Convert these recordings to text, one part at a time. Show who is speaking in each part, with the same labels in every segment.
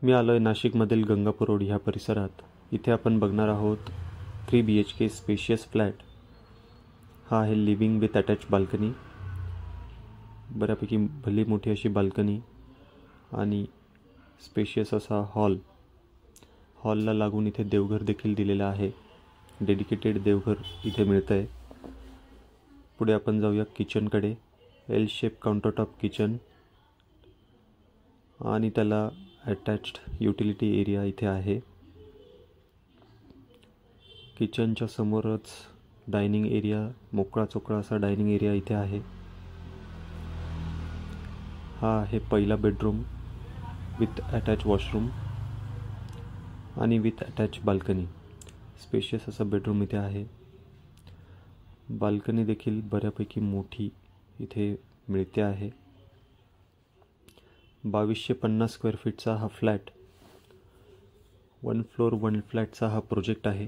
Speaker 1: मी आलो आहे नाशिकमधील गंगापूर रोड ह्या परिसरात. इथे आपण बघणार आहोत 3 BHK स्पेशियस फ्लॅट. हा आहे लिव्हिंग विथ अटॅच बाल्कनी. बऱ्यापैकी भली मोठी अशी बाल्कनी आणि स्पेशियस असा हॉल. हॉलला लागून इथे देवघर देखील दिलेलं आहे. डेडिकेटेड देवघर इथे मिळतं आहे. पुढे आपण जाऊया किचनकडे. एल शेप काउंटरटॉप किचन आणि त्याला अटॅच्ड युटिलिटी एरिया इथे आहे. किचनच्या समोरच डायनिंग एरिया, मोकळा चोकळा असा डायनिंग एरिया इथे आहे. हा आहे पहिला बेडरूम विथ अटॅच वॉशरूम आणि विथ अटॅच बाल्कनी. स्पेशियस असा बेडरूम इथे आहे. बाल्कनी देखील बऱ्यापैकी मोठी इथे मिळते आहे. 2250 स्क्वेअर फीटचा हा फ्लॅट, 1 फ्लोअर 1 फ्लॅटचा हा प्रोजेक्ट आहे.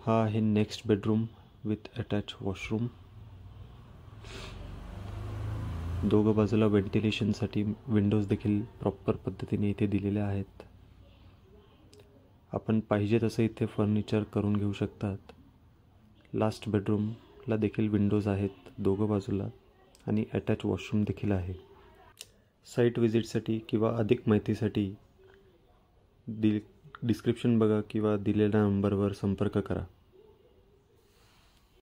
Speaker 1: हा आहे next bedroom with attach washroom. दोघं बाजूला व्हेंटिलेशनसाठी विंडोज देखील प्रॉपर पद्धतीने इथे दिलेल्या आहेत. आपण पाहिजे तसं इथे फर्निचर करून घेऊ शकतात. लास्ट बेडरूमला देखील विंडोज आहेत दोघं बाजूला आणि अटॅच वॉशरूम देखील आहे. साईट व्हिजिटसाठी किंवा अधिक माहितीसाठी डिस्क्रिप्शन बघा किंवा दिलेल्या नंबरवर संपर्क करा.